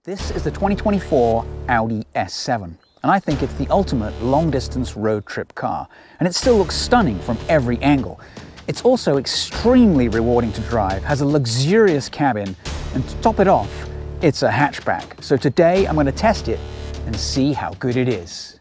This is the 2024 Audi S7, and I think it's the ultimate long-distance road trip car, and it still looks stunning from every angle. It's also extremely rewarding to drive, has a luxurious cabin, and to top it off, it's a hatchback. So today I'm going to test it and see how good it is.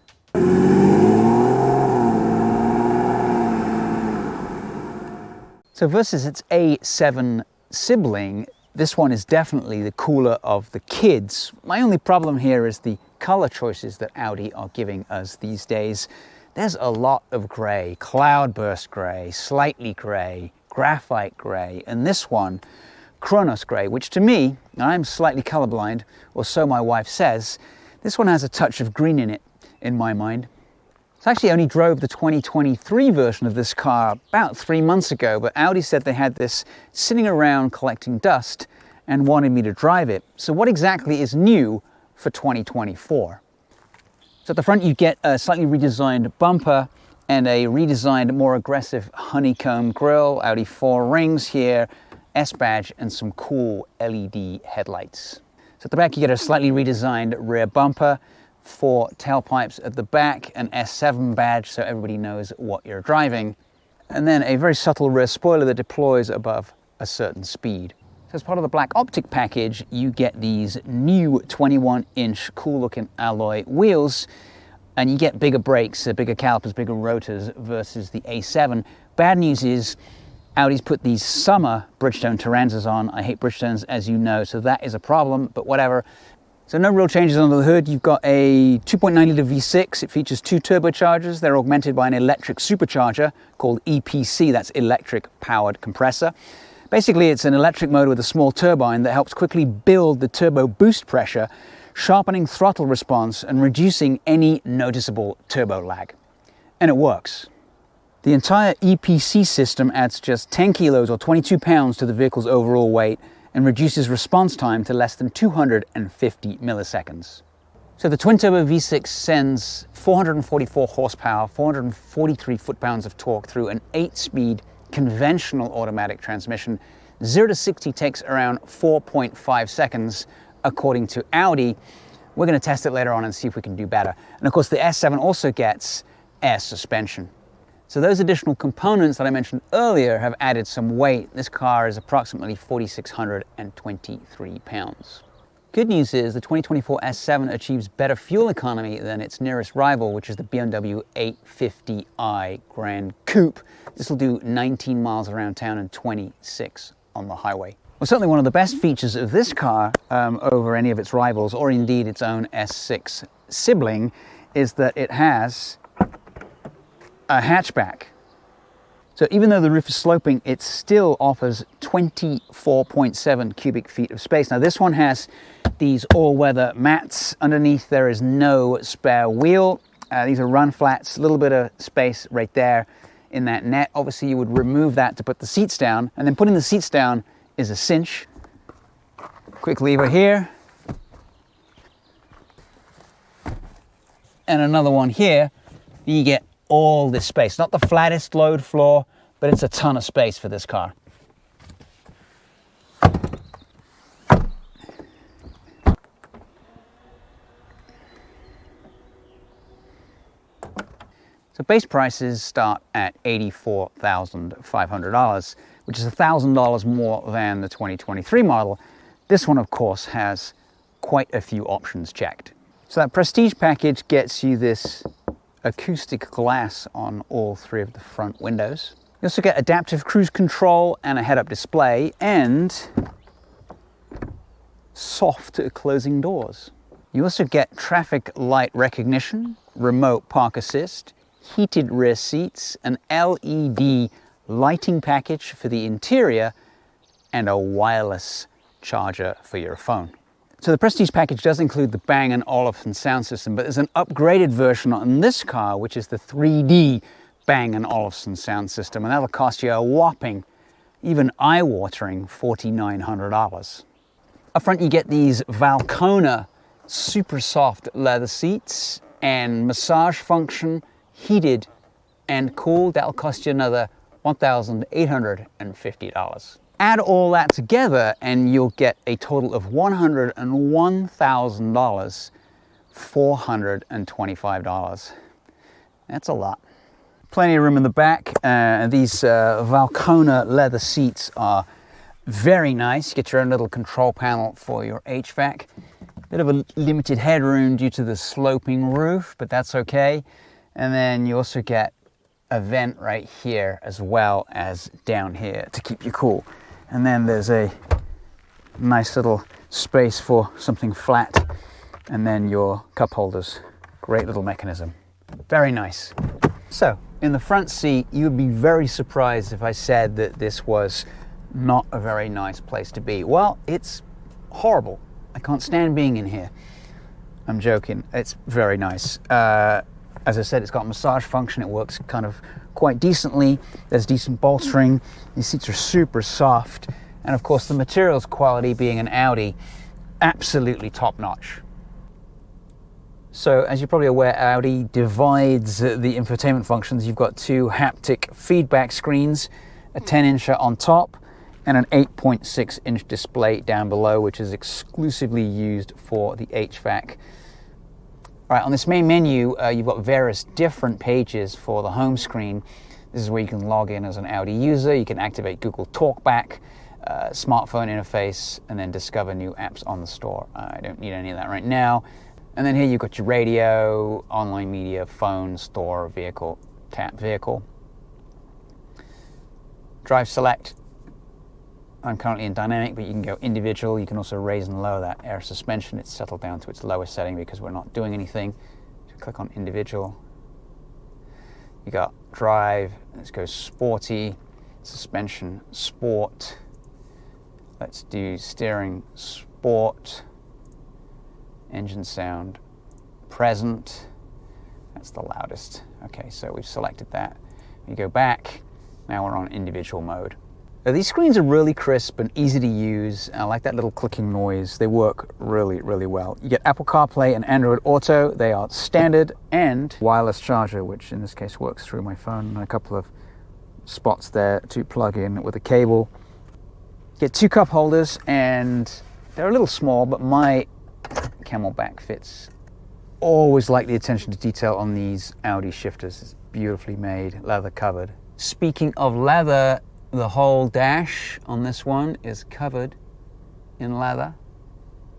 So versus its A7 sibling, this one is definitely the cooler of the kids. My only problem here is the color choices that Audi are giving us these days. There's a lot of gray, cloudburst gray, slightly gray, graphite gray, and this one, Kronos gray, which to me, I'm slightly colorblind, or so my wife says, this one has a touch of green in it, in my mind. So I actually only drove the 2023 version of this car about 3 months ago, but Audi said they had this sitting around collecting dust and wanted me to drive it. So what exactly is new for 2024? So at the front you get a slightly redesigned bumper and a redesigned, more aggressive honeycomb grille, Audi 4 rings here, S badge, and some cool LED headlights. So at the back you get a slightly redesigned rear bumper, 4 tailpipes at the back, an S7 badge so everybody knows what you're driving, and then a very subtle rear spoiler that deploys above a certain speed. So as part of the Black Optic Package, you get these new 21-inch cool-looking alloy wheels, and you get bigger brakes, bigger calipers, bigger rotors versus the A7. Bad news is Audi's put these summer Bridgestone Turanzas on. I hate Bridgestones, as you know, so that is a problem, but whatever. So no real changes under the hood. You've got a 2.9 litre V6. It features 2 turbochargers. They're augmented by an electric supercharger called EPC, that's electric powered compressor. Basically, it's an electric motor with a small turbine that helps quickly build the turbo boost pressure, sharpening throttle response and reducing any noticeable turbo lag. And it works. The entire EPC system adds just 10 kilos or 22 pounds to the vehicle's overall weight and reduces response time to less than 250 milliseconds. So the twin-turbo V6 sends 444 horsepower, 443 foot-pounds of torque through an 8-speed conventional automatic transmission. 0 to 60 takes around 4.5 seconds, according to Audi. We're going to test it later on and see if we can do better. And of course, the S7 also gets air suspension. So those additional components that I mentioned earlier have added some weight. This car is approximately 4,623 pounds. Good news is the 2024 S7 achieves better fuel economy than its nearest rival, which is the BMW 850i Grand Coupe. This will do 19 miles around town and 26 on the highway. Well, certainly one of the best features of this car over any of its rivals, or indeed its own S6 sibling, is that it has a hatchback. So even though the roof is sloping, it still offers 24.7 cubic feet of space. Now this one has these all-weather mats. Underneath there is no spare wheel. These are run flats, a little bit of space right there in that net. Obviously you would remove that to put the seats down, and then putting the seats down is a cinch. Quick lever here. And another one here. You get all this space. Not the flattest load floor, but it's a ton of space for this car. So base prices start at $84,500, which is $1,000 more than the 2023 model. This one, of course, has quite a few options checked. So that Prestige package gets you this acoustic glass on all 3 of the front windows. You also get adaptive cruise control and a head-up display and soft closing doors. You also get traffic light recognition, remote park assist, heated rear seats, an LED lighting package for the interior, and a wireless charger for your phone. So the Prestige package does include the Bang & Olufsen sound system, but there's an upgraded version on this car, which is the 3D Bang & Olufsen sound system, and that'll cost you a whopping, even eye-watering $4,900. Up front you get these Valcona super soft leather seats and massage function, heated and cooled. That'll cost you another $1,850. Add all that together and you'll get a total of $101,000, $425. That's a lot. Plenty of room in the back. These Valcona leather seats are very nice. You get your own little control panel for your HVAC. Bit of a limited headroom due to the sloping roof, but that's okay. And then you also get a vent right here as well as down here to keep you cool. And then there's a nice little space for something flat, and then your cup holders. Great little mechanism. Very nice. So, in the front seat, you would be very surprised if I said that this was not a very nice place to be. Well, it's horrible. I can't stand being in here. I'm joking. It's very nice. As I said, it's got massage function. It works kind of quite decently. There's decent bolstering. These seats are super soft. And of course, the materials quality, being an Audi, absolutely top-notch. So, as you're probably aware, Audi divides the infotainment functions. You've got two haptic feedback screens, a 10-incher on top, and an 8.6-inch display down below, which is exclusively used for the HVAC. All right, on this main menu, you've got various different pages for the home screen. This is where you can log in as an Audi user. You can activate Google Talkback, smartphone interface, and then discover new apps on the store. I don't need any of that right now. And then here you've got your radio, online media, phone, store, vehicle, tap vehicle. Drive select. I'm currently in dynamic, but you can go individual. You can also raise and lower that air suspension. It's settled down to its lowest setting because we're not doing anything. So click on individual. You got drive. Let's go sporty. Suspension sport. Let's do steering sport. Engine sound present. That's the loudest. Okay, so we've selected that. You go back. Now we're on individual mode. Now, these screens are really crisp and easy to use. I like that little clicking noise. They work really, really well. You get Apple CarPlay and Android Auto. They are standard, and wireless charger, which in this case works through my phone, and a couple of spots there to plug in with a cable. Get two cup holders, and they're a little small, but my Camelback fits. Always like the attention to detail on these Audi shifters. It's beautifully made, leather covered. Speaking of leather, the whole dash on this one is covered in leather.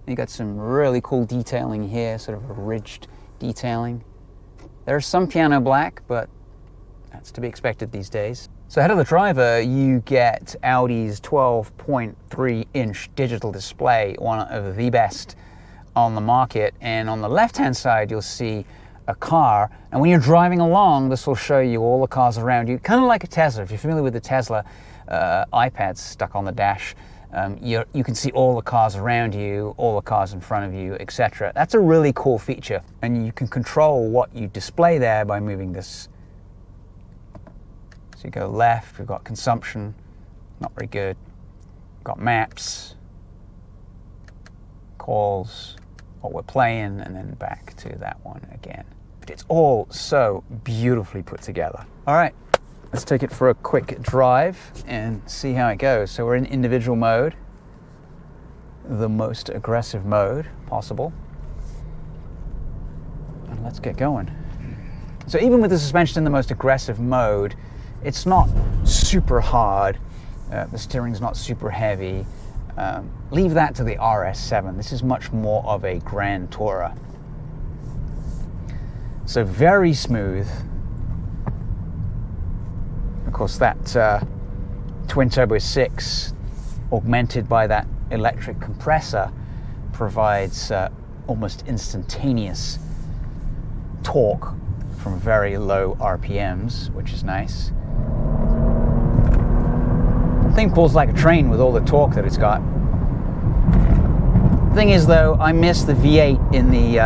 You got some really cool detailing here, sort of a ridged detailing. There's some piano black, but that's to be expected these days. So ahead of the driver, you get Audi's 12.3-inch digital display, one of the best on the market. And on the left-hand side, you'll see a car. And when you're driving along, this will show you all the cars around you, kind of like a Tesla. If you're familiar with the Tesla iPads stuck on the dash, you can see all the cars around you, all the cars in front of you, etc. That's a really cool feature. And you can control what you display there by moving this. So you go left, we've got consumption, not very good. We've got maps, calls, what we're playing, and then back to that one again. But it's all so beautifully put together. All right, let's take it for a quick drive and see how it goes. So we're in individual mode, the most aggressive mode possible. And let's get going. So even with the suspension in the most aggressive mode, it's not super hard. The steering's not super heavy. Leave that to the RS7. This is much more of a Grand Tourer. So very smooth. Of course, that twin turbo 6 augmented by that electric compressor provides almost instantaneous torque from very low RPMs, which is nice. The thing pulls like a train with all the torque that it's got. The thing is, though, I miss the V8 in the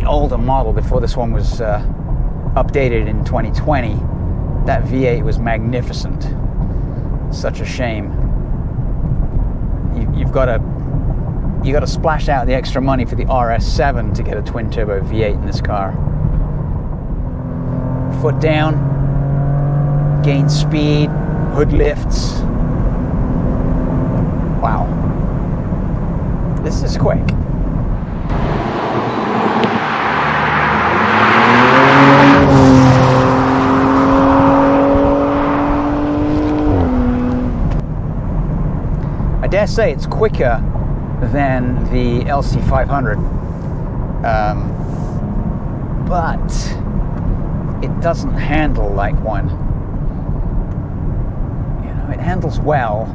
older model before this one was updated in 2020. That V8 was magnificent. Such a shame. You got to splash out the extra money for the RS7 to get a twin turbo V8 in this car. Foot down, gain speed, hood lifts. Wow. This is quick. I dare say it's quicker than the LC500, but it doesn't handle like one. You know, it handles well,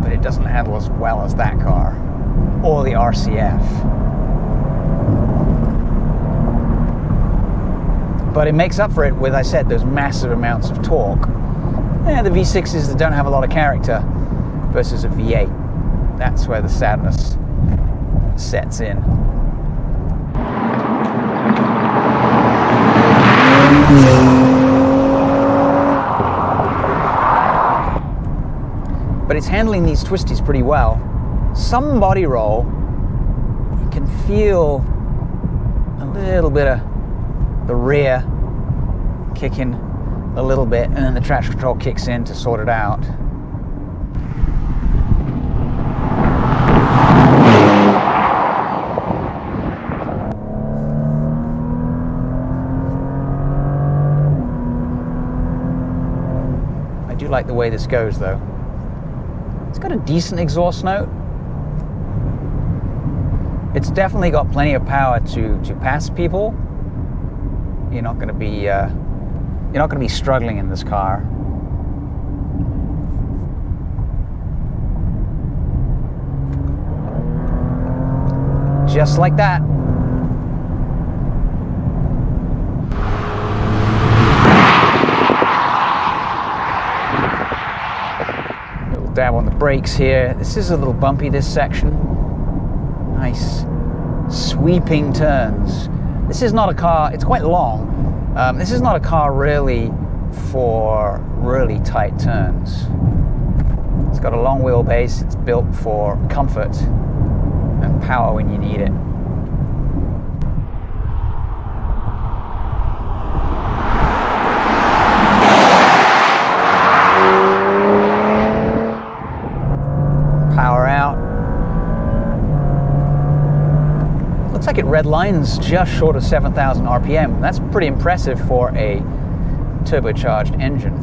but it doesn't handle as well as that car or the RCF. But it makes up for it with, I said, those massive amounts of torque. Yeah, the V6s that don't have a lot of character versus a V8. That's where the sadness sets in. But it's handling these twisties pretty well. Some body roll, you can feel a little bit of the rear kicking a little bit, and then the traction control kicks in to sort it out. I do like the way this goes though. It's got a decent exhaust note. It's definitely got plenty of power to pass people. You're not going to be struggling in this car. Just like that. Little dab on the brakes here. This is a little bumpy, this section. Nice sweeping turns. This is not a car, it's quite long. This is not a car really for really tight turns. It's got a long wheelbase, it's built for comfort and power when you need it. Power out. Looks like it redlines just short of 7,000 RPM. That's pretty impressive for a turbocharged engine.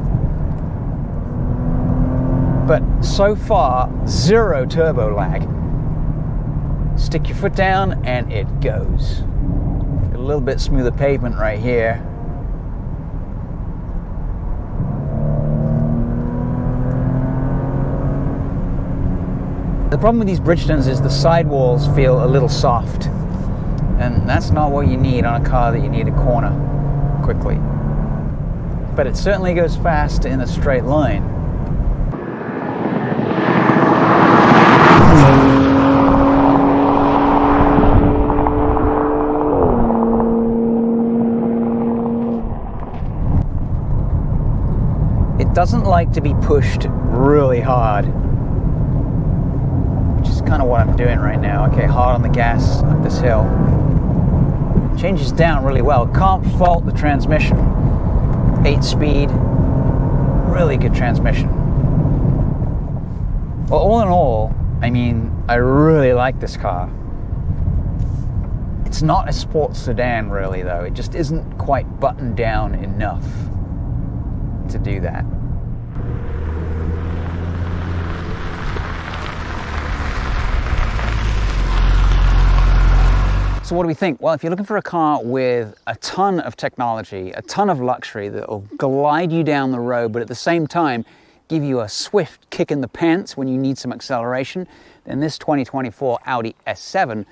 But so far, zero turbo lag. Stick your foot down and it goes. A little bit smoother pavement right here. The problem with these Bridgestones is the sidewalls feel a little soft. And that's not what you need on a car that you need to corner quickly. But it certainly goes fast in a straight line. It doesn't like to be pushed really hard, which is kind of what I'm doing right now. Okay, hard on the gas up this hill. Changes down really well. Can't fault the transmission. 8-speed, really good transmission. Well, all in all, I mean, I really like this car. It's not a sports sedan really though. It just isn't quite buttoned down enough to do that. So what do we think? Well, if you're looking for a car with a ton of technology, a ton of luxury that will glide you down the road, but at the same time give you a swift kick in the pants when you need some acceleration, then this 2024 Audi S7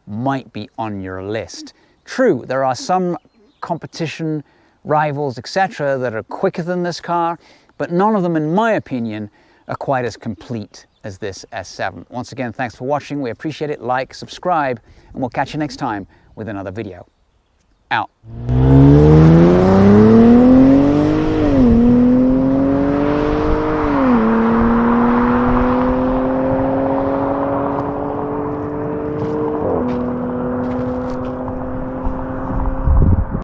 might be on your list. True, there are some competition, rivals, etc. that are quicker than this car, but none of them, in my opinion, are quite as complete as this S7. Once again, thanks for watching. We appreciate it. Like, subscribe, and we'll catch you next time with another video. Out.